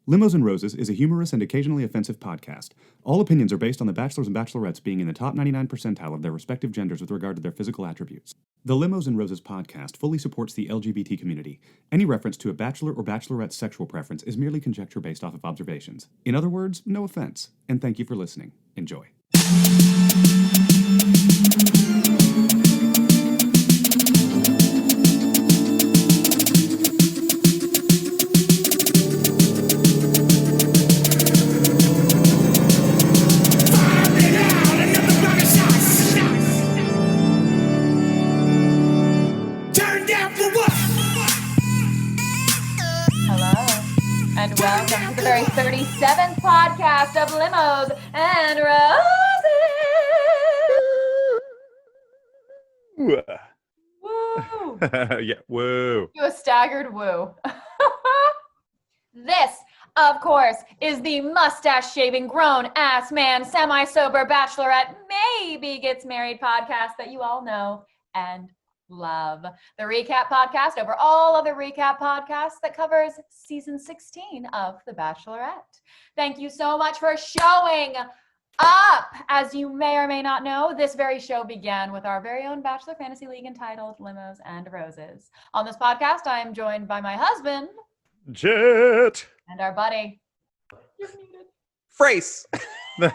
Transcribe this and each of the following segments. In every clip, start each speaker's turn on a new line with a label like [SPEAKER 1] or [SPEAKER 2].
[SPEAKER 1] Limos and Roses is a humorous and occasionally offensive podcast. All opinions are based on the bachelors and bachelorettes being in the top 99 percentile of their respective genders with regard to their physical attributes. The Limos and Roses podcast fully supports the LGBT community. Any reference to a bachelor or bachelorette's sexual preference is merely conjecture based off of observations. In other words, no offense. And thank you for listening. Enjoy.
[SPEAKER 2] Welcome to the very 37th podcast of Limos and Roses. Woo!
[SPEAKER 3] Yeah, woo.
[SPEAKER 2] Do a staggered woo. This, of course, is the mustache-shaving, grown-ass man, semi-sober bachelorette, maybe gets married podcast that you all know and love. The recap podcast over all other recap podcasts that covers season 16 of The Bachelorette. Thank you so much for showing up. As you may or may not know, this very show began with our very own Bachelor Fantasy League entitled Limos and Roses. On this podcast, I am joined by my husband,
[SPEAKER 3] Jet,
[SPEAKER 2] and our buddy, you're muted,
[SPEAKER 4] Frace.
[SPEAKER 2] and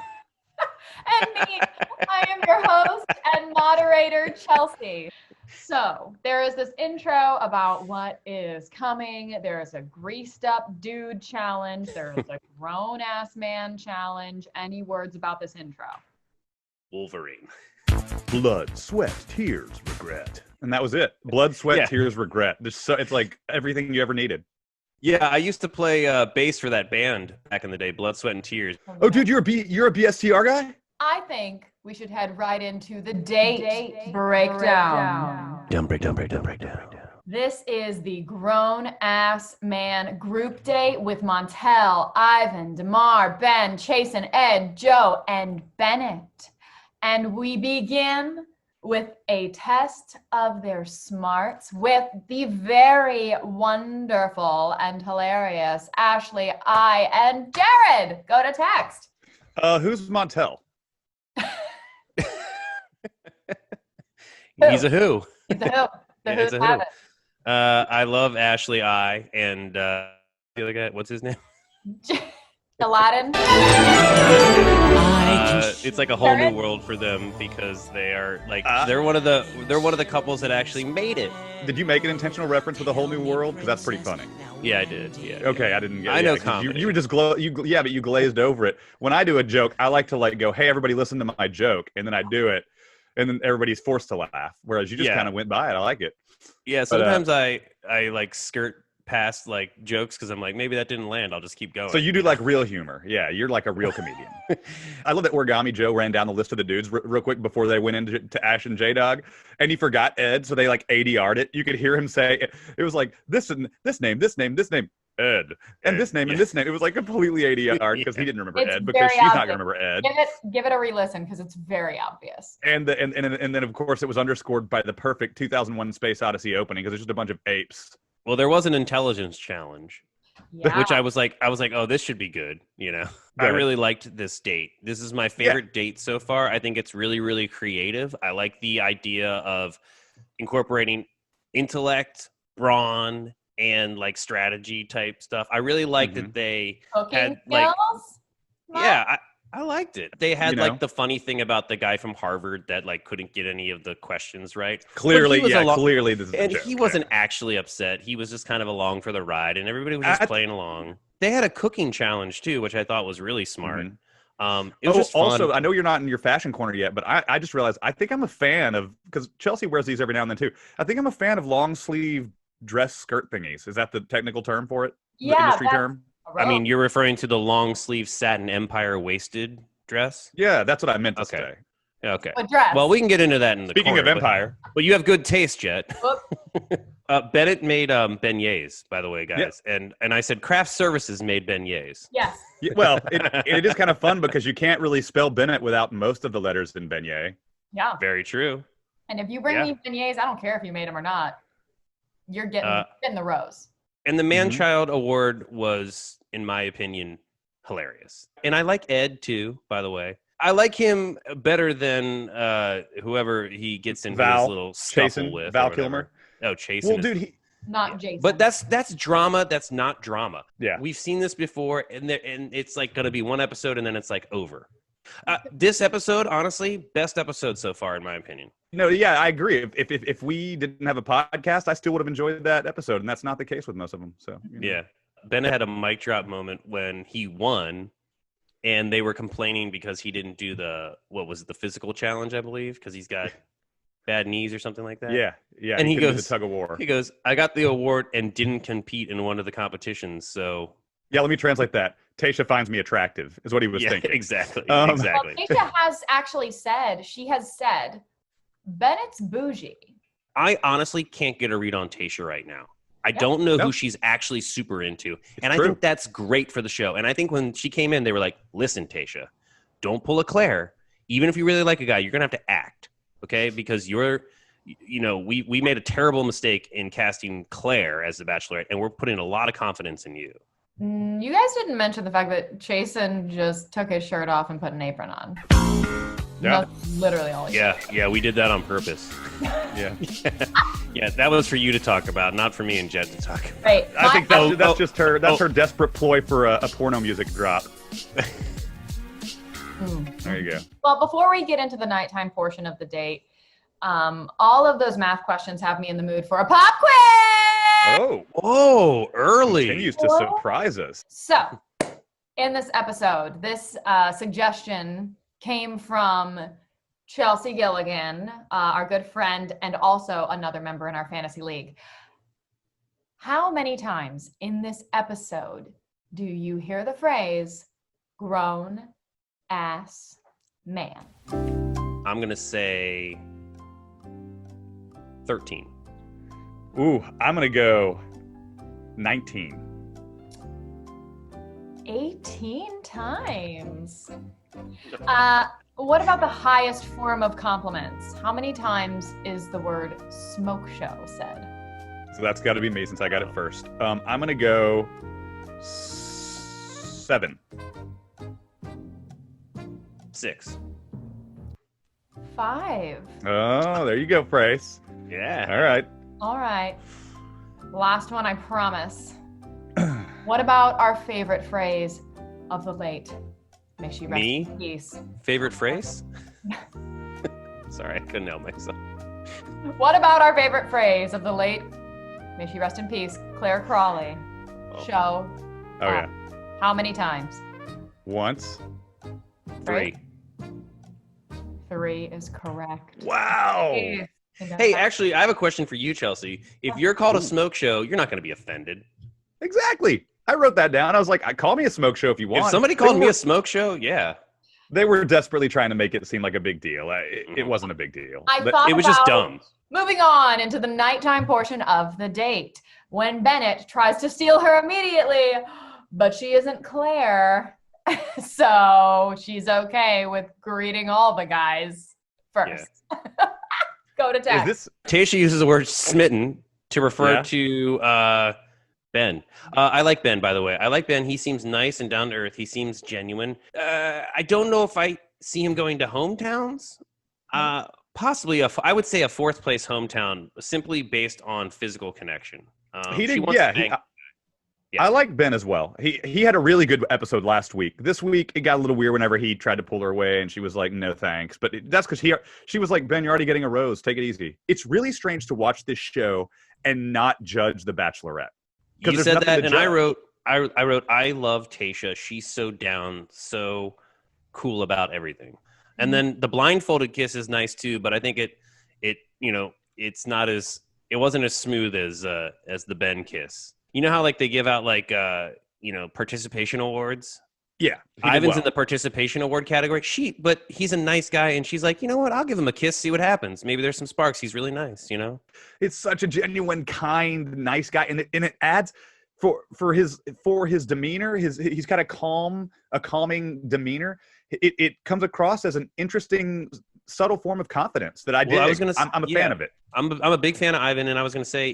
[SPEAKER 2] me, I am your host and moderator, Chelsea. So there is this intro about what is coming. There is a greased up dude challenge. There is a grown ass man challenge. Any words about this intro?
[SPEAKER 3] Wolverine. Blood, sweat, tears, regret. And that was it. Blood, sweat, tears, regret. It's like everything you ever needed.
[SPEAKER 4] Yeah, I used to play bass for that band back in the day, Blood, Sweat, and Tears.
[SPEAKER 3] Oh, dude, you're a BSTR guy?
[SPEAKER 2] I think we should head right into the date breakdown.
[SPEAKER 4] Breakdown.
[SPEAKER 2] This is the grown-ass man group date with Montel, Ivan, DeMar, Ben, Chasen, Ed, Joe, and Bennett. And we begin with a test of their smarts with the very wonderful and hilarious Ashley, I, and Jared. Go to text.
[SPEAKER 3] Who's Montel?
[SPEAKER 4] He's a who.
[SPEAKER 2] He's a who.
[SPEAKER 4] Yeah, he's a who. I love Ashley I and the other guy. What's his name?
[SPEAKER 2] Aladdin.
[SPEAKER 4] It's like a whole new world for them because they are like they're one of the couples that actually made it.
[SPEAKER 3] Did you make an intentional reference with a whole new world? Because that's pretty funny.
[SPEAKER 4] Yeah, I did. Yeah.
[SPEAKER 3] Okay, I didn't get it.
[SPEAKER 4] I know comedy.
[SPEAKER 3] You were just but you glazed over it. When I do a joke, I like to like go, "Hey, everybody, listen to my joke," and then I do it, and then everybody's forced to laugh. Whereas you just kind of went by it. I like it.
[SPEAKER 4] Yeah. Sometimes I like skirt past like jokes because I'm like, maybe that didn't land. I'll just keep going.
[SPEAKER 3] So you do like real humor. Yeah, you're like a real comedian. I love that Origami Joe ran down the list of the dudes real quick before they went into Ash and J-Dog, and he forgot Ed, so they like ADR'd it. You could hear him say it was like this and this name, Ed, and this name and this name. It was like completely ADR'd because he didn't remember Ed because she's not gonna remember Ed.
[SPEAKER 2] Give it a re-listen because it's very obvious.
[SPEAKER 3] And then of course it was underscored by the perfect 2001 Space Odyssey opening because it's just a bunch of apes.
[SPEAKER 4] Well, there was an intelligence challenge, which I was like, oh, this should be good. You know, I really liked this date. This is my favorite date so far. I think it's really, really creative. I like the idea of incorporating intellect, brawn, and like strategy type stuff. I really like that they had like, I liked it. They had like the funny thing about the guy from Harvard that like couldn't get any of the questions right.
[SPEAKER 3] Clearly, clearly this is
[SPEAKER 4] and
[SPEAKER 3] a joke.
[SPEAKER 4] He wasn't actually upset. He was just kind of along for the ride, and everybody was just playing along. They had a cooking challenge too, which I thought was really smart. It was just fun.
[SPEAKER 3] Also, I know you're not in your fashion corner yet, but I just realized I think I'm a fan of, because Chelsea wears these every now and then too. I think I'm a fan of long sleeve dress skirt thingies. Is that the technical term for it?
[SPEAKER 2] Yeah,
[SPEAKER 3] the industry term.
[SPEAKER 4] I mean, you're referring to the long sleeve satin Empire waisted dress?
[SPEAKER 3] Yeah, that's what I meant to say.
[SPEAKER 4] Okay.
[SPEAKER 2] A dress.
[SPEAKER 4] Well, we can get into that in the
[SPEAKER 3] Speaking
[SPEAKER 4] corner,
[SPEAKER 3] of Empire.
[SPEAKER 4] But you have good taste, Jet. Bennett made beignets, by the way, guys. Yeah. And I said craft services made beignets.
[SPEAKER 2] Yes.
[SPEAKER 3] Yeah, well, it is kind of fun because you can't really spell Bennett without most of the letters in beignet.
[SPEAKER 2] Yeah.
[SPEAKER 4] Very true.
[SPEAKER 2] And if you bring me beignets, I don't care if you made them or not. You're getting the rose.
[SPEAKER 4] And the Man-Child Award was in my opinion, hilarious. And I like Ed too, by the way. I like him better than whoever he gets into his little scuffle with.
[SPEAKER 3] Val Kilmer.
[SPEAKER 4] Oh, Chasen.
[SPEAKER 3] Well, dude,
[SPEAKER 2] not Jason.
[SPEAKER 4] But that's drama. That's not drama.
[SPEAKER 3] Yeah,
[SPEAKER 4] we've seen this before, and it's like going to be one episode, and then it's like over. This episode, honestly, best episode so far, in my opinion.
[SPEAKER 3] No, yeah, I agree. If we didn't have a podcast, I still would have enjoyed that episode, and that's not the case with most of them. So
[SPEAKER 4] yeah, Bennett had a mic drop moment when he won. And they were complaining because he didn't do the physical challenge, I believe, because he's got bad knees or something like that.
[SPEAKER 3] Yeah.
[SPEAKER 4] And he goes,
[SPEAKER 3] the tug of war.
[SPEAKER 4] He goes, I got the award and didn't compete in one of the competitions. So
[SPEAKER 3] yeah, let me translate that. Tayshia finds me attractive, is what he was thinking.
[SPEAKER 4] Exactly. Exactly.
[SPEAKER 2] Well, Tayshia has actually said, Bennett's bougie.
[SPEAKER 4] I honestly can't get a read on Tayshia right now. I don't know who she's actually super into. And I think that's great for the show. And I think when she came in, they were like, listen, Tayshia, don't pull a Claire. Even if you really like a guy, you're going to have to act, okay? Because we made a terrible mistake in casting Claire as the Bachelorette, and we're putting a lot of confidence in you.
[SPEAKER 2] You guys didn't mention the fact that Chasen just took his shirt off and put an apron on.
[SPEAKER 3] Yeah.
[SPEAKER 2] That's literally all he did.
[SPEAKER 4] Yeah, we did that on purpose.
[SPEAKER 3] Yeah.
[SPEAKER 4] Yeah, that was for you to talk about, not for me and Jed to talk about.
[SPEAKER 2] Right.
[SPEAKER 3] I think that's just her. That's her desperate ploy for a porno music drop. There you go.
[SPEAKER 2] Well, before we get into the nighttime portion of the date, all of those math questions have me in the mood for a pop quiz.
[SPEAKER 4] Oh, early.
[SPEAKER 3] Continues to surprise us.
[SPEAKER 2] So, in this episode, this suggestion came from Chelsea Gilligan, our good friend, and also another member in our fantasy league. How many times in this episode do you hear the phrase grown ass man?
[SPEAKER 4] I'm going to say 13.
[SPEAKER 3] Ooh, I'm going to go 19.
[SPEAKER 2] 18 times. What about the highest form of compliments? How many times is the word smoke show said?
[SPEAKER 3] So that's got to be me since I got it first. I'm going to go 7.
[SPEAKER 4] 6.
[SPEAKER 2] 5.
[SPEAKER 3] Oh, there you go, Frace.
[SPEAKER 4] Yeah.
[SPEAKER 3] All right.
[SPEAKER 2] Last one, I promise. What about our favorite phrase of the late? May she rest in peace.
[SPEAKER 4] Favorite phrase? Sorry, I couldn't help myself.
[SPEAKER 2] What about our favorite phrase of the late? May she rest in peace. Claire Crawley. Show.
[SPEAKER 3] Oh, yeah.
[SPEAKER 2] How many times?
[SPEAKER 3] Once.
[SPEAKER 4] 3.
[SPEAKER 2] 3 is correct.
[SPEAKER 3] Wow.
[SPEAKER 4] Hey, actually, I have a question for you, Chelsea. If you're called a smoke show, you're not going to be offended.
[SPEAKER 3] Exactly. I wrote that down. I was like, call me a smoke show if you want.
[SPEAKER 4] If somebody called me a smoke show, yeah.
[SPEAKER 3] They were desperately trying to make it seem like a big deal. It wasn't a big deal.
[SPEAKER 4] It was just dumb.
[SPEAKER 2] Moving on into the nighttime portion of the date, when Bennett tries to steal her immediately, but she isn't Claire, so she's okay with greeting all the guys first. Yeah. Go to text.
[SPEAKER 4] Tayshia uses the word smitten to refer to Ben. I like Ben, by the way. I like Ben. He seems nice and down to earth. He seems genuine. I don't know if I see him going to hometowns. Possibly, I would say a 4th place hometown, simply based on physical connection.
[SPEAKER 3] He did, I like Ben as well. He had a really good episode last week. This week, it got a little weird whenever he tried to pull her away, and she was like, no thanks. But that's because she was like, Ben, you're already getting a rose. Take it easy. It's really strange to watch this show and not judge The Bachelorette.
[SPEAKER 4] You said that, and I wrote, I love Tayshia. She's so down, so cool about everything. And then the blindfolded kiss is nice too, but I think it wasn't as smooth as the Ben kiss. You know how like they give out like participation awards?
[SPEAKER 3] Yeah.
[SPEAKER 4] Ivan's in the participation award category. But he's a nice guy, and she's like, you know what? I'll give him a kiss, see what happens. Maybe there's some sparks. He's really nice, you know?
[SPEAKER 3] It's such a genuine, kind, nice guy, and it adds for his demeanor. He's got a calming demeanor. It comes across as an interesting, subtle form of confidence that I dig. I'm a fan of it.
[SPEAKER 4] I'm a big fan of Ivan, and I was going to say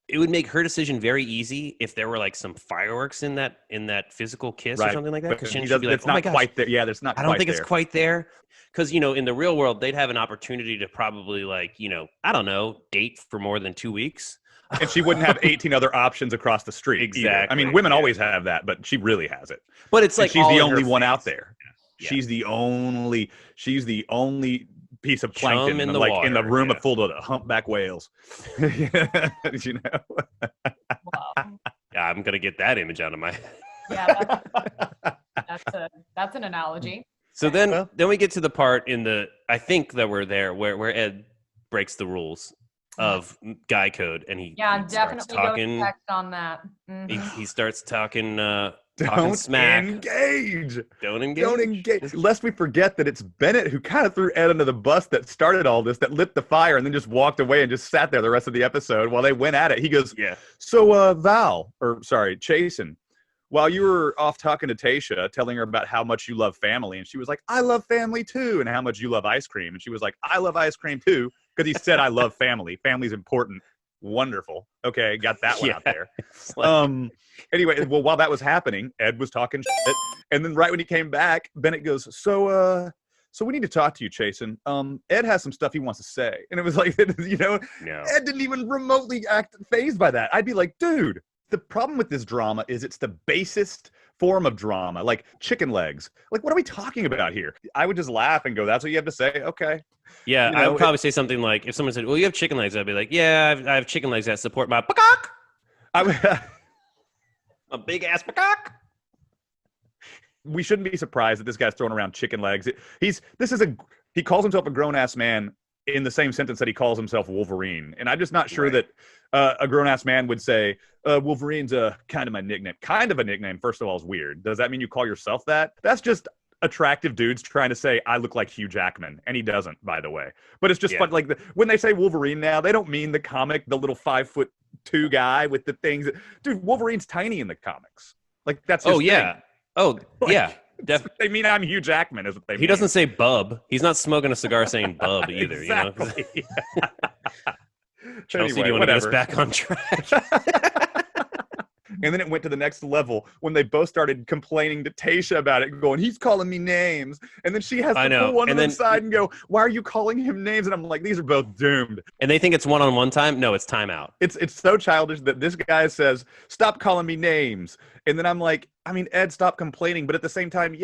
[SPEAKER 4] it would make her decision very easy if there were like some fireworks in that physical kiss or something like that. Because she'd be like,
[SPEAKER 3] it's not quite there. Yeah, there's not.
[SPEAKER 4] I don't think it's quite there. Because, you know, in the real world, they'd have an opportunity to probably like, you know, I don't know, date for more than 2 weeks.
[SPEAKER 3] And she wouldn't have 18 other options across the street.
[SPEAKER 4] Exactly.
[SPEAKER 3] Either. I mean, women always have that, but she really has it.
[SPEAKER 4] But it's like
[SPEAKER 3] she's the only one out there.
[SPEAKER 4] Yeah.
[SPEAKER 3] She's the only piece of plankton
[SPEAKER 4] in the
[SPEAKER 3] room full of humpback whales. You know.
[SPEAKER 2] Wow.
[SPEAKER 4] Yeah, I'm gonna get that image out of my head.
[SPEAKER 2] Yeah, that's an analogy.
[SPEAKER 4] So then we get to the part I think that we're there where Ed breaks the rules of guy code, and he
[SPEAKER 2] definitely
[SPEAKER 4] talking
[SPEAKER 2] go text on that. Mm-hmm.
[SPEAKER 4] He starts talking
[SPEAKER 3] Don't
[SPEAKER 4] smack. Don't engage.
[SPEAKER 3] Lest we forget that it's Bennett who kind of threw Ed under the bus, that started all this, that lit the fire, and then just walked away and just sat there the rest of the episode while they went at it. He goes, So Chasen, while you were off talking to Tayshia, telling her about how much you love family, and she was like, I love family too, and how much you love ice cream. And she was like, I love ice cream too, because he said, I love family. Family's important. Wonderful. Okay, got that one out there. Anyway, well, while that was happening, Ed was talking shit, and then right when he came back, Bennett goes, So we need to talk to you, Chasen. Ed has some stuff he wants to say. And it was like, you know, Ed didn't even remotely act fazed by that. I'd be like, dude, the problem with this drama is it's the basest form of drama, like chicken legs. Like, what are we talking about here? I would just laugh and go, that's what you have to say? Okay.
[SPEAKER 4] Yeah, you know, I would probably say something like, if someone said, well, you have chicken legs, I'd be like, yeah, I have chicken legs that support my peacock. A big ass peacock.
[SPEAKER 3] We shouldn't be surprised that this guy's throwing around chicken legs. He calls himself a grown-ass man in the same sentence that he calls himself Wolverine. And I'm just not sure that a grown-ass man would say, Wolverine's kind of my nickname. Kind of a nickname, first of all, is weird. Does that mean you call yourself that? That's just attractive dudes trying to say, I look like Hugh Jackman. And he doesn't, by the way. But it's just fun. Like, when they say Wolverine now, they don't mean the comic, the little 5'2" guy with the things. Dude, Wolverine's tiny in the comics. Like, that's his thing.
[SPEAKER 4] Oh,
[SPEAKER 3] like,
[SPEAKER 4] yeah.
[SPEAKER 3] They mean I'm Hugh Jackman is what they mean.
[SPEAKER 4] He doesn't say bub. He's not smoking a cigar saying bub either,
[SPEAKER 3] exactly.
[SPEAKER 4] You know? Chelsea, do you want to get us back on track?
[SPEAKER 3] And then it went to the next level when they both started complaining to Tayshia about it, going, he's calling me names. And then she has to pull one to the side and go, why are you calling him names? And I'm like, these are both doomed.
[SPEAKER 4] And they think it's one-on-one time? No, it's timeout.
[SPEAKER 3] It's so childish that this guy says, stop calling me names. And then I'm like, I mean, Ed, stop complaining. But at the same time,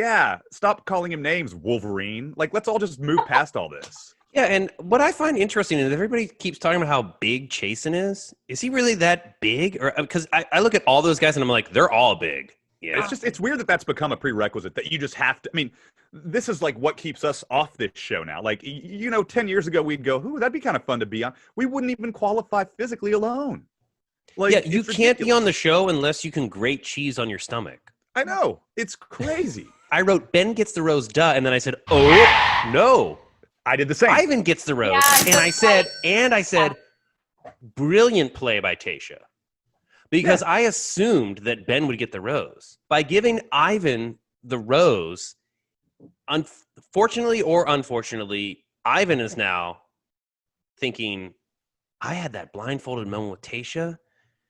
[SPEAKER 3] stop calling him names, Wolverine. Like, let's all just move past all this.
[SPEAKER 4] Yeah, and what I find interesting is everybody keeps talking about how big Chasen is. Is he really that big? Or because I look at all those guys and I'm like, they're all big. Yeah,
[SPEAKER 3] it's weird that that's become a prerequisite, that you just have to. I mean, this is like what keeps us off this show now. Like, 10 years ago we'd go, ooh, that'd be kind of fun to be on. We wouldn't even qualify physically alone. Like,
[SPEAKER 4] you can't be on the show unless you can grate cheese on your stomach.
[SPEAKER 3] I know, it's crazy.
[SPEAKER 4] I wrote Ben gets the rose, duh, and then I said, oh no.
[SPEAKER 3] I did the same.
[SPEAKER 4] Ivan gets the rose. And I said, brilliant play by Tayshia. Because I assumed that Ben would get the rose. By giving Ivan the rose, unfortunately or unfortunately, Ivan is now thinking, I had that blindfolded moment with Tayshia.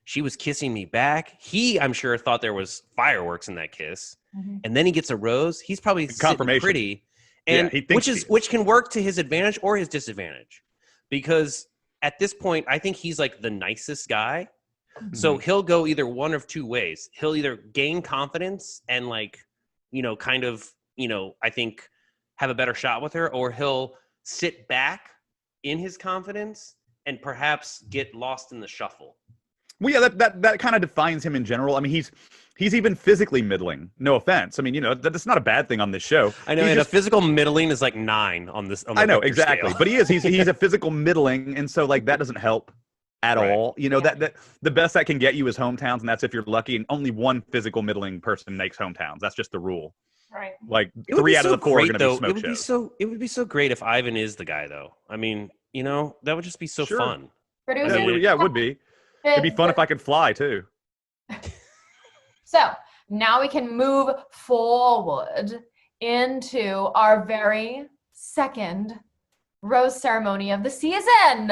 [SPEAKER 4] She was kissing me back. He, I'm sure, thought there was fireworks in that kiss. Mm-hmm. And then he gets a rose. He's probably sitting pretty. And which can work to his advantage or his disadvantage, because at this point, I think he's like the nicest guy. Mm-hmm. So he'll go either one of two ways. He'll either gain confidence and I think have a better shot with her, or he'll sit back in his confidence and perhaps get lost in the shuffle.
[SPEAKER 3] Well, yeah, that kind of defines him in general. I mean, he's even physically middling. No offense. I mean, that's not a bad thing on this show.
[SPEAKER 4] I know, a physical middling is like 9 on this.
[SPEAKER 3] I know, exactly. Scale. But he's a physical middling, and so like that doesn't help at all. That the best that can get you is hometowns, and that's if you're lucky. And only one physical middling person makes hometowns. That's just the rule.
[SPEAKER 2] Right.
[SPEAKER 3] Like 3 out of the 4 are going to be smoke shows.
[SPEAKER 4] It would be so great if Ivan is the guy, though. I mean, that would just be so fun.
[SPEAKER 3] Yeah, it would be. It'd be fun if I could fly too.
[SPEAKER 2] So now we can move forward into our very second rose ceremony of the season.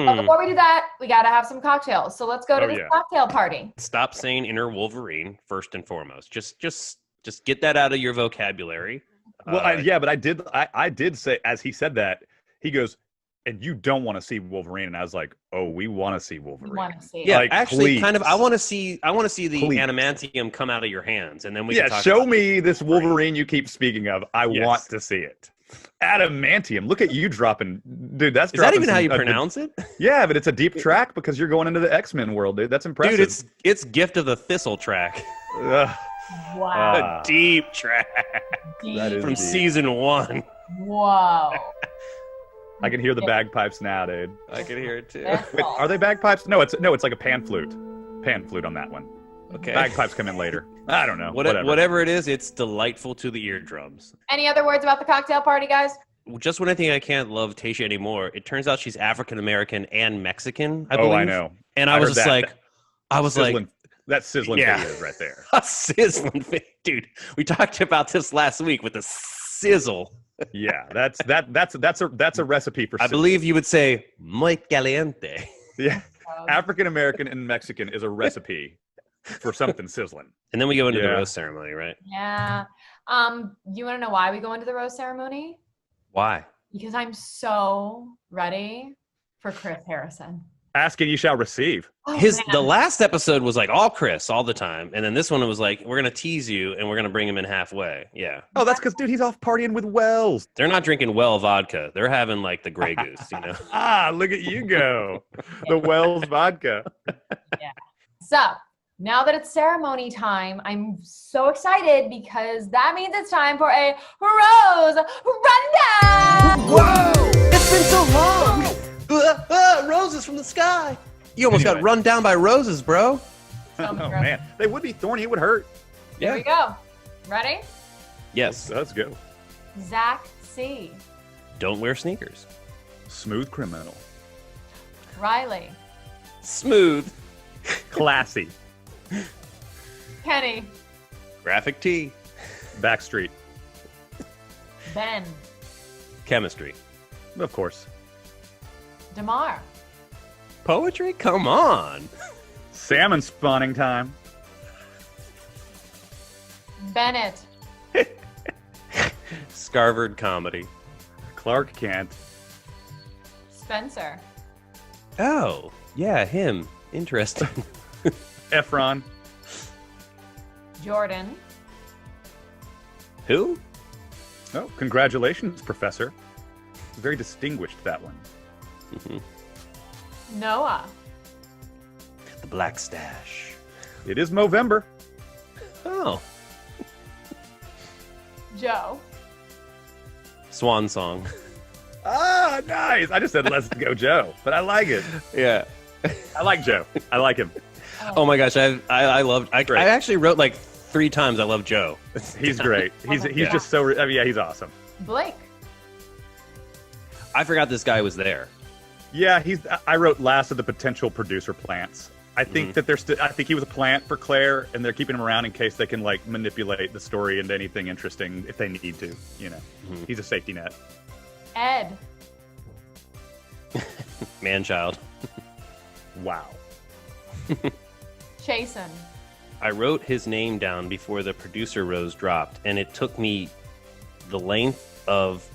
[SPEAKER 2] But before we do that, we got to have some cocktails. So let's go to this cocktail party.
[SPEAKER 4] Stop saying inner Wolverine first and foremost. Just get that out of your vocabulary.
[SPEAKER 3] Well, but I did say, as he said that, he goes, and you don't want to see Wolverine, and I was like, oh, we want to see Wolverine.
[SPEAKER 4] Yeah,
[SPEAKER 3] like,
[SPEAKER 4] actually,
[SPEAKER 3] please.
[SPEAKER 4] kind of. I want to see the adamantium come out of your hands, and then we can talk
[SPEAKER 3] show
[SPEAKER 4] about
[SPEAKER 3] me this Wolverine you keep speaking of. I want to see it. Adamantium. Look at you dropping, dude. Is
[SPEAKER 4] that even how you pronounce it?
[SPEAKER 3] Yeah, but it's a deep track because you're going into the X-Men world, dude. That's impressive.
[SPEAKER 4] Dude, it's Gift of the Thistle track.
[SPEAKER 2] Wow.
[SPEAKER 4] A deep track.
[SPEAKER 3] That is
[SPEAKER 4] from
[SPEAKER 3] deep.
[SPEAKER 4] season 1.
[SPEAKER 2] Whoa.
[SPEAKER 3] I can hear the bagpipes now, dude.
[SPEAKER 4] I can hear it too.
[SPEAKER 3] Wait, are they bagpipes? No, it's like a pan flute. Pan flute on that one.
[SPEAKER 4] Okay.
[SPEAKER 3] Bagpipes come in later. I don't know.
[SPEAKER 4] Whatever it is, it's delightful to the eardrums.
[SPEAKER 2] Any other words about the cocktail party, guys?
[SPEAKER 4] Just when I think I can't love Tayshia anymore, it turns out she's African American and Mexican, I believe.
[SPEAKER 3] Oh, I know.
[SPEAKER 4] And I was just like,
[SPEAKER 3] that sizzling video is right there.
[SPEAKER 4] A sizzling video. Dude, we talked about this last week with the sizzle.
[SPEAKER 3] Yeah, that's a recipe for sizzle.
[SPEAKER 4] I believe you would say muy caliente.
[SPEAKER 3] Yeah. African American and Mexican is a recipe for something sizzling.
[SPEAKER 4] And then we go into the rose ceremony, right?
[SPEAKER 2] Yeah. You want to know why we go into the rose ceremony?
[SPEAKER 4] Why?
[SPEAKER 2] Because I'm so ready for Chris Harrison.
[SPEAKER 3] Ask and you shall receive.
[SPEAKER 4] The last episode was like all Chris all the time, and then this one was like, we're gonna tease you and we're gonna bring him in halfway. Yeah.
[SPEAKER 3] Oh, that's because dude, he's off partying with Wells.
[SPEAKER 4] They're not drinking Well vodka. They're having like the Grey Goose, you know.
[SPEAKER 3] Look at you go. The Wells vodka.
[SPEAKER 2] Yeah. So now that it's ceremony time, I'm so excited because that means it's time for a rose rundown.
[SPEAKER 4] Whoa! It's been so long. Roses from the sky. You almost got run down by roses, bro.
[SPEAKER 3] Oh man, they would be thorny. It would hurt.
[SPEAKER 2] Yeah. Here we go. Ready?
[SPEAKER 4] Yes.
[SPEAKER 3] Let's go.
[SPEAKER 2] Zach C.
[SPEAKER 4] Don't wear sneakers.
[SPEAKER 3] Smooth criminal.
[SPEAKER 2] Riley.
[SPEAKER 4] Smooth.
[SPEAKER 3] Classy.
[SPEAKER 2] Kenny.
[SPEAKER 4] Graphic tee.
[SPEAKER 3] Backstreet.
[SPEAKER 2] Ben.
[SPEAKER 4] Chemistry.
[SPEAKER 3] Of course.
[SPEAKER 2] DeMar.
[SPEAKER 4] Poetry? Come on.
[SPEAKER 3] Salmon spawning time.
[SPEAKER 2] Bennett.
[SPEAKER 4] Scarvered comedy.
[SPEAKER 3] Clark Kent.
[SPEAKER 2] Spencer.
[SPEAKER 4] Oh, yeah, him. Interesting.
[SPEAKER 3] Efron.
[SPEAKER 2] Jordan.
[SPEAKER 4] Who?
[SPEAKER 3] Oh, congratulations, Professor. Very distinguished, that one.
[SPEAKER 2] Noah.
[SPEAKER 4] The Black Stash.
[SPEAKER 3] It is Movember.
[SPEAKER 4] Oh.
[SPEAKER 2] Joe.
[SPEAKER 4] Swan Song.
[SPEAKER 3] Ah, nice. I just said let's go Joe, but I like it.
[SPEAKER 4] Yeah.
[SPEAKER 3] I like Joe. I like him.
[SPEAKER 4] Oh my gosh, I actually wrote like 3 times I love Joe.
[SPEAKER 3] He's great. He's just so, I mean, yeah, he's awesome.
[SPEAKER 2] Blake.
[SPEAKER 4] I forgot this guy was there.
[SPEAKER 3] Yeah, I wrote last of the potential producer plants. I think that I think he was a plant for Claire, and they're keeping him around in case they can like manipulate the story into anything interesting if they need to, you know. He's a safety net.
[SPEAKER 2] Ed.
[SPEAKER 4] Man-child.
[SPEAKER 3] Wow.
[SPEAKER 2] Chasen.
[SPEAKER 4] I wrote his name down before the producer rose dropped, and it took me the length of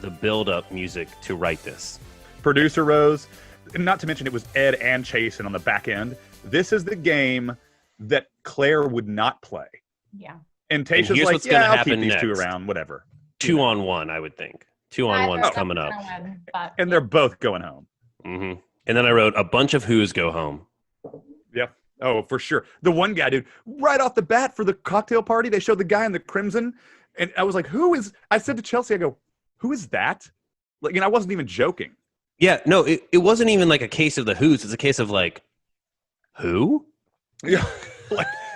[SPEAKER 4] the build-up music to write this.
[SPEAKER 3] Producer Rose, not to mention it was Ed and Chasen on the back end. This is the game that Claire would not play.
[SPEAKER 2] Yeah.
[SPEAKER 3] And Tayshia's like, yeah, I'll keep these two around, whatever.
[SPEAKER 4] 2-on-1, I would think. 2-on-1's coming up.
[SPEAKER 3] And they're both going home.
[SPEAKER 4] And then I wrote, a bunch of who's go home.
[SPEAKER 3] Yeah. Oh, for sure. The one guy, dude, right off the bat for the cocktail party, they showed the guy in the crimson. And I was like, I said to Chelsea, I go, who is that? Like, and I wasn't even joking.
[SPEAKER 4] Yeah, no, it wasn't even like a case of the who's. It's a case of like, who?
[SPEAKER 3] Yeah,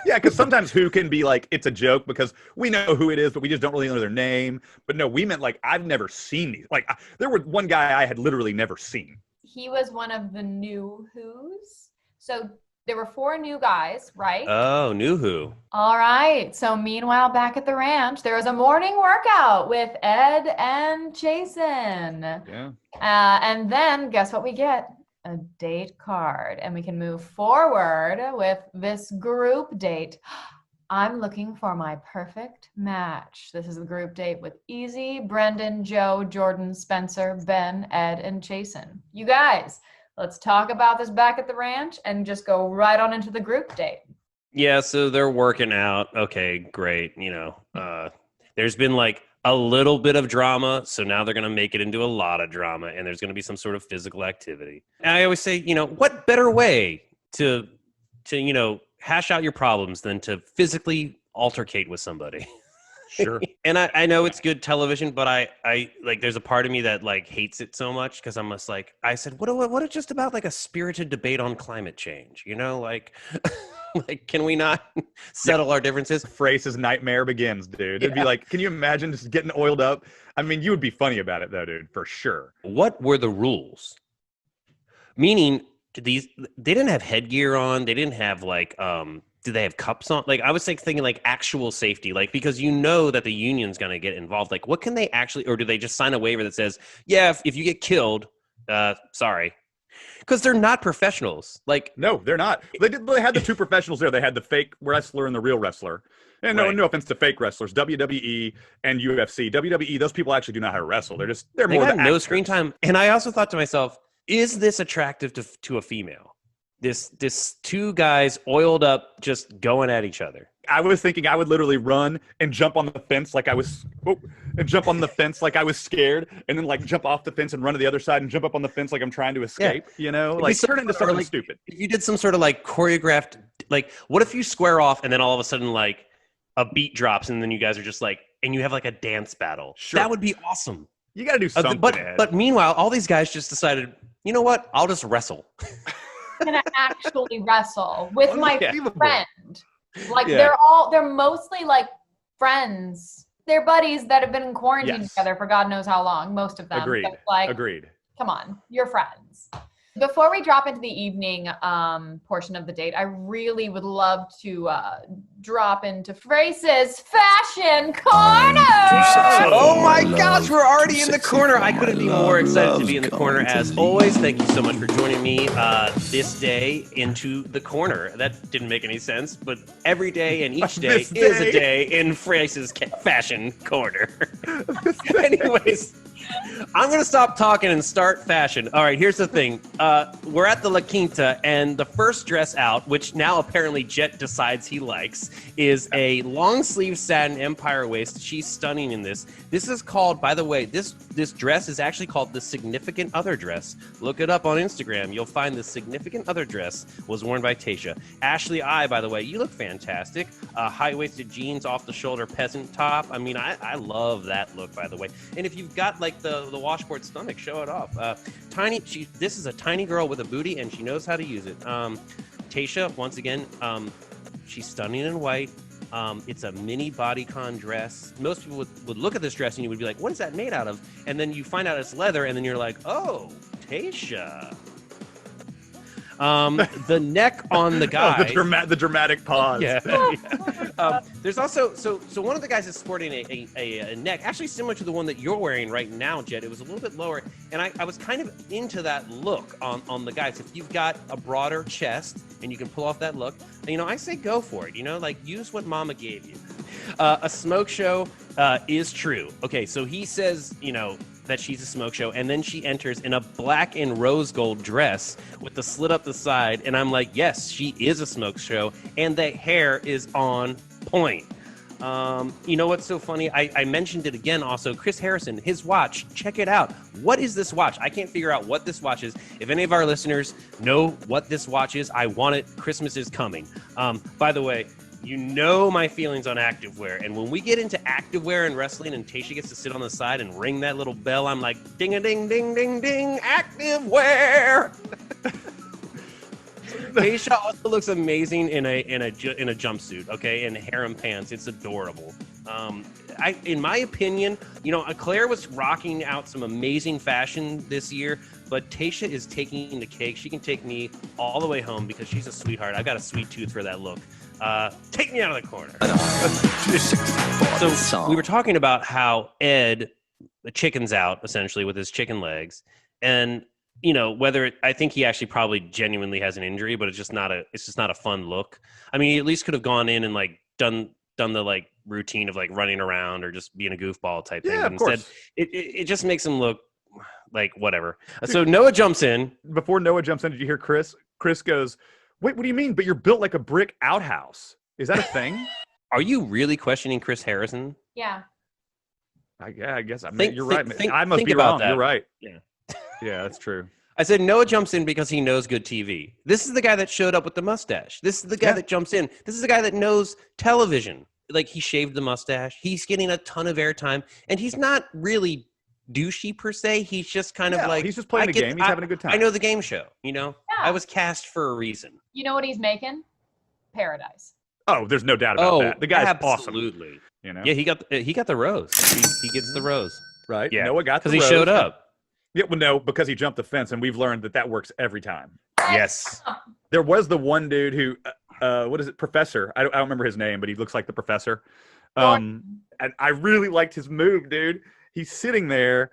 [SPEAKER 3] because sometimes who can be like, it's a joke because we know who it is, but we just don't really know their name. But no, we meant like, I've never seen these. Like, there was one guy I had literally never seen.
[SPEAKER 2] He was one of the new who's. So There were 4 new guys, right?
[SPEAKER 4] Oh, new who?
[SPEAKER 2] All right. So meanwhile, back at the ranch, there was a morning workout with Ed and Jason.
[SPEAKER 3] Yeah.
[SPEAKER 2] And then guess what we get? A date card. And we can move forward with this group date. I'm looking for my perfect match. This is the group date with Easy, Brendan, Joe, Jordan, Spencer, Ben, Ed, and Jason. You guys, let's talk about this back at the ranch and just go right on into the group date.
[SPEAKER 4] Yeah, so they're working out. Okay, great. There's been like a little bit of drama, so now they're going to make it into a lot of drama, and there's going to be some sort of physical activity. And I always say, what better way to hash out your problems than to physically altercate with somebody?
[SPEAKER 3] Sure.
[SPEAKER 4] And I know it's good television, but I like, there's a part of me that like hates it so much because I'm just like, I said, what is just about like a spirited debate on climate change? Like, like, can we not settle our differences?
[SPEAKER 3] Frace's nightmare begins, dude. It'd be like, can you imagine just getting oiled up? I mean, you would be funny about it though, dude, for sure.
[SPEAKER 4] What were the rules? Meaning, they didn't have headgear on. They didn't have like, do they have cups on? Like, I was thinking like actual safety, like, because that the union's going to get involved. Like, what can they actually, or do they just sign a waiver that says, yeah, if you get killed, sorry. Because they're not professionals. Like,
[SPEAKER 3] no, they're not. They had the 2 professionals there. They had the fake wrestler and the real wrestler. And no offense to fake wrestlers, WWE and UFC. WWE, those people actually do not know how to wrestle. They're
[SPEAKER 4] they
[SPEAKER 3] more
[SPEAKER 4] got
[SPEAKER 3] the
[SPEAKER 4] no
[SPEAKER 3] actors.
[SPEAKER 4] screen time. And I also thought to myself, is this attractive to a female? This 2 guys oiled up, just going at each other.
[SPEAKER 3] I was thinking I would literally run and jump on the fence like I was, scared, and then like jump off the fence and run to the other side and jump up on the fence like I'm trying to escape. Like turn into something
[SPEAKER 4] like,
[SPEAKER 3] stupid.
[SPEAKER 4] If you did some sort of like choreographed, like, what if you square off and then all of a sudden like a beat drops and then you guys are just like, and you have like a dance battle?
[SPEAKER 3] Sure.
[SPEAKER 4] That would be awesome.
[SPEAKER 3] You got to do something.
[SPEAKER 4] But meanwhile, all these guys just decided, you know what? I'll just wrestle.
[SPEAKER 2] I'm gonna actually wrestle with my friend. Like,
[SPEAKER 3] Yeah.
[SPEAKER 2] they're mostly like friends. They're buddies that have been in quarantine together for God knows how long, most of them.
[SPEAKER 3] Agreed.
[SPEAKER 2] So, like,
[SPEAKER 3] Agreed.
[SPEAKER 2] Come on, you're friends. Before we drop into the evening portion of the date, I really would love to drop into Frace's fashion corner.
[SPEAKER 4] Oh my gosh, we're already in the corner. I couldn't be more excited to be in the corner as always. Thank you so much for joining me this day into the corner. That didn't make any sense, but every day and each day is a day in Frace's fashion corner. Anyways, I'm going to stop talking and start fashion. All right, here's the thing. We're at the La Quinta, and the first dress out, which now apparently Jet decides he likes, is a long-sleeve satin empire waist. She's stunning in this. This is called, by the way, this dress is actually called the Significant Other dress. Look it up on Instagram. You'll find the Significant Other dress was worn by Tayshia. Ashley I, by the way, you look fantastic. High-waisted jeans, off-the-shoulder peasant top. I mean, I love that look, by the way. And if you've got, like, the washboard stomach, show it off. This is a tiny girl with a booty, and she knows how to use it. Tayshia, once again, she's stunning in white. It's a mini bodycon dress. Most people would look at this dress and you would be like, what is that made out of? And then you find out it's leather, and then you're like, oh, Tayshia. The neck on the guy.
[SPEAKER 3] The dramatic pause.
[SPEAKER 4] Yeah. There's also so one of the guys is sporting a neck actually similar to the one that you're wearing right now, Jed. It was a little bit lower, and I was kind of into that look on the guys. If you've got a broader chest and you can pull off that look, I say go for it. Like, use what Mama gave you. A smoke show is true. Okay, so he says that she's a smoke show, and then she enters in a black and rose gold dress with the slit up the side, and I'm like, yes, she is a smoke show, and the hair is on point. You know what's so funny? I mentioned it again also. Chris Harrison, his watch, check it out. What is this watch? I can't figure out what this watch is. If any of our listeners know what this watch is, I want it. Christmas is coming. By the way, my feelings on activewear. And when we get into activewear and wrestling and Tayshia gets to sit on the side and ring that little bell, I'm like, ding-a-ding-ding-ding-ding, activewear! Tayshia also looks amazing in a jumpsuit, okay, and harem pants. It's adorable. In my opinion, Claire was rocking out some amazing fashion this year, but Tayshia is taking the cake. She can take me all the way home because she's a sweetheart. I've got a sweet tooth for that look. Take me out of the corner. So we were talking about how Ed chickens out essentially with his chicken legs, and I think he actually probably genuinely has an injury, but it's just not a fun look. I mean, he at least could have gone in and like done the like routine of like running around or just being a goofball type thing.
[SPEAKER 3] Yeah,
[SPEAKER 4] But
[SPEAKER 3] of course.
[SPEAKER 4] instead, it just makes him look like whatever. So Noah jumps in.
[SPEAKER 3] Before Noah jumps in, did you hear Chris? Chris goes, "Wait, what do you mean? But you're built like a brick outhouse. Is that a thing?"
[SPEAKER 4] Are you really questioning Chris Harrison?
[SPEAKER 2] Yeah.
[SPEAKER 3] I guess. I mean, you're right.
[SPEAKER 4] Think
[SPEAKER 3] I must
[SPEAKER 4] think
[SPEAKER 3] be
[SPEAKER 4] about
[SPEAKER 3] wrong.
[SPEAKER 4] that.
[SPEAKER 3] You're right.
[SPEAKER 4] Yeah.
[SPEAKER 3] Yeah, that's true.
[SPEAKER 4] I said Noah jumps in because he knows good TV. This is the guy that showed up with the mustache. This is the guy that jumps in. This is the guy that knows television. Like, he shaved the mustache. He's getting a ton of airtime, and he's not really douchey per se. He's just kind of like,
[SPEAKER 3] he's just playing the game. He's having a good time.
[SPEAKER 4] I know the game show.
[SPEAKER 2] Yeah.
[SPEAKER 4] I was cast for a reason.
[SPEAKER 2] You know what he's making? Paradise.
[SPEAKER 3] Oh, there's no doubt about that. The guy's
[SPEAKER 4] absolutely
[SPEAKER 3] awesome.
[SPEAKER 4] Yeah, he got the rose. He gets the rose.
[SPEAKER 3] Right.
[SPEAKER 4] Yeah.
[SPEAKER 3] Noah got the
[SPEAKER 4] because he
[SPEAKER 3] rose.
[SPEAKER 4] showed up.
[SPEAKER 3] Yeah, well, no, because he jumped the fence, and we've learned that works every time.
[SPEAKER 4] Yes.
[SPEAKER 3] There was the one dude who, what is it, Professor? I don't remember his name, but he looks like the professor. And I really liked his move, dude. He's sitting there,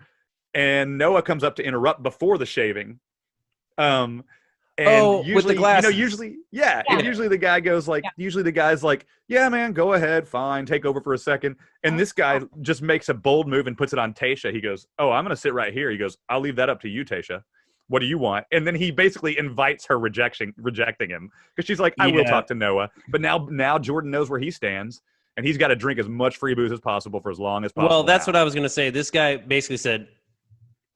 [SPEAKER 3] and Noah comes up to interrupt before the shaving. And usually,
[SPEAKER 4] with the glasses.
[SPEAKER 3] Usually the guy goes like, usually the guy's like, yeah, man, go ahead, fine, take over for a second. And this guy just makes a bold move and puts it on Tayshia. He goes, oh, I'm going to sit right here. He goes, I'll leave that up to you, Tayshia. What do you want? And then he basically invites her rejecting him because she's like, I will talk to Noah. But now Jordan knows where he stands, and he's got to drink as much free booze as possible for as long as possible.
[SPEAKER 4] Well, that's what I was going to say. This guy basically said,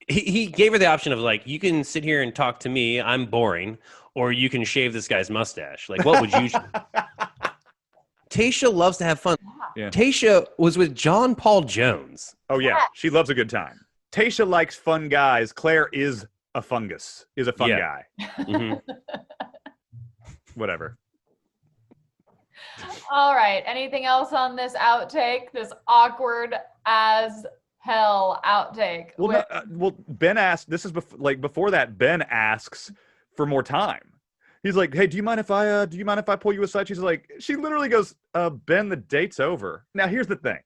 [SPEAKER 4] he gave her the option of like, you can sit here and talk to me, I'm boring, or you can shave this guy's mustache. Like, what would you Tayshia loves to have fun.
[SPEAKER 3] Yeah.
[SPEAKER 4] Tayshia was with John Paul Jones.
[SPEAKER 3] Oh, yeah. She loves a good time. Tayshia likes fun guys. Claire is a fun guy.
[SPEAKER 4] Mm-hmm.
[SPEAKER 3] Whatever.
[SPEAKER 2] All right. Anything else on this outtake? This awkward as hell outtake.
[SPEAKER 3] Well, Ben asked. This is before that. Ben asks for more time. He's like, "Hey, do you mind if I pull you aside?" She's like, she literally goes, "Ben, the date's over." Now, here's the thing.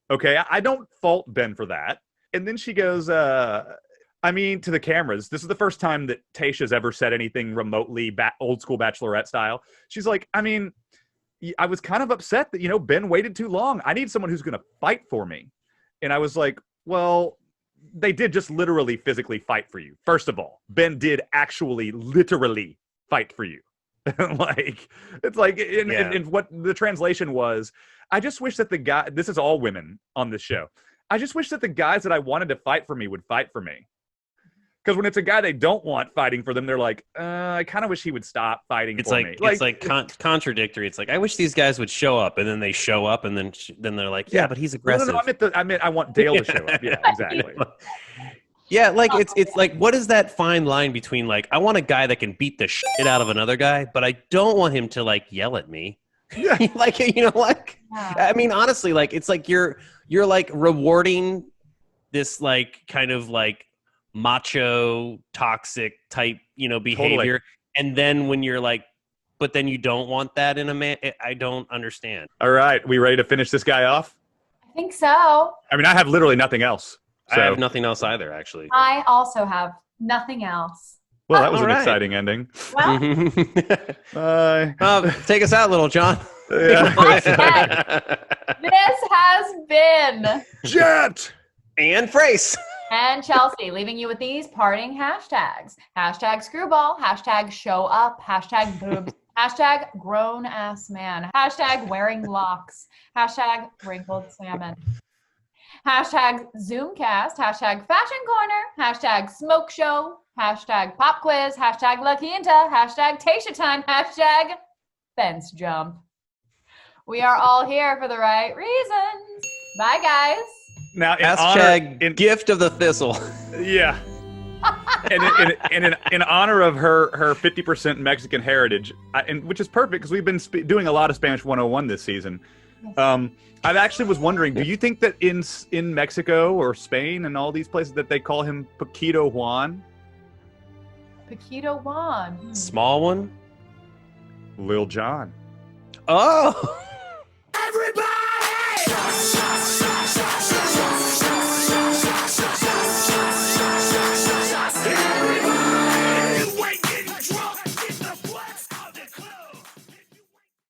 [SPEAKER 3] Okay, I don't fault Ben for that. And then she goes, I mean, to the cameras, this is the first time that Tayshia's ever said anything remotely old school Bachelorette style. She's like, I mean, I was kind of upset that Ben waited too long. I need someone who's going to fight for me. And I was like, well, they did just literally physically fight for you. First of all, Ben did actually literally fight for you. And what the translation was, I just wish that the guy, this is all women on this show, I just wish that the guys that I wanted to fight for me would fight for me. Because when it's a guy they don't want fighting for them, they're like, I kind of wish he would stop fighting for me.
[SPEAKER 4] It's like contradictory. It's like, I wish these guys would show up, and then they show up, and then they're like, yeah, but he's aggressive.
[SPEAKER 3] No, I meant I want Dale to show up. Yeah, exactly.
[SPEAKER 4] Yeah, like it's like, what is that fine line between like, I want a guy that can beat the shit out of another guy, but I don't want him to like yell at me.
[SPEAKER 3] Yeah.
[SPEAKER 4] I mean, honestly, like, it's like you're like rewarding this like kind of like macho toxic type behavior,
[SPEAKER 3] Totally.
[SPEAKER 4] And then when you're like, but then you don't want that in a man. I don't understand.
[SPEAKER 3] All right, we ready to finish this guy off?
[SPEAKER 2] I think so.
[SPEAKER 3] I mean, I have literally nothing else. So.
[SPEAKER 4] I have nothing else either, actually.
[SPEAKER 2] I also have nothing else.
[SPEAKER 3] Well, that was an
[SPEAKER 4] All right.
[SPEAKER 3] exciting ending.
[SPEAKER 2] Well,
[SPEAKER 3] Bye.
[SPEAKER 4] Take us out, little John.
[SPEAKER 3] Yeah.
[SPEAKER 2] this has been
[SPEAKER 3] Jet.
[SPEAKER 4] And Frace.
[SPEAKER 2] and Chelsea, leaving you with these parting hashtags. Hashtag screwball, hashtag show up, hashtag boobs, hashtag grown ass man, hashtag wearing locks, hashtag wrinkled salmon, hashtag Zoomcast, hashtag fashion corner, hashtag smoke show, hashtag pop quiz, hashtag La Quinta, hashtag Tayshia time, hashtag fence jump. We are all here for the right reasons. Bye, guys.
[SPEAKER 3] Now,
[SPEAKER 4] Hashtag gift of the thistle.
[SPEAKER 3] Yeah. and in honor of her 50% Mexican heritage, which is perfect because we've been doing a lot of Spanish 101 this season. I actually was wondering, do you think that in Mexico or Spain and all these places that they call him Paquito Juan?
[SPEAKER 2] Paquito Juan.
[SPEAKER 4] Small one?
[SPEAKER 3] Lil Jon.
[SPEAKER 4] Oh!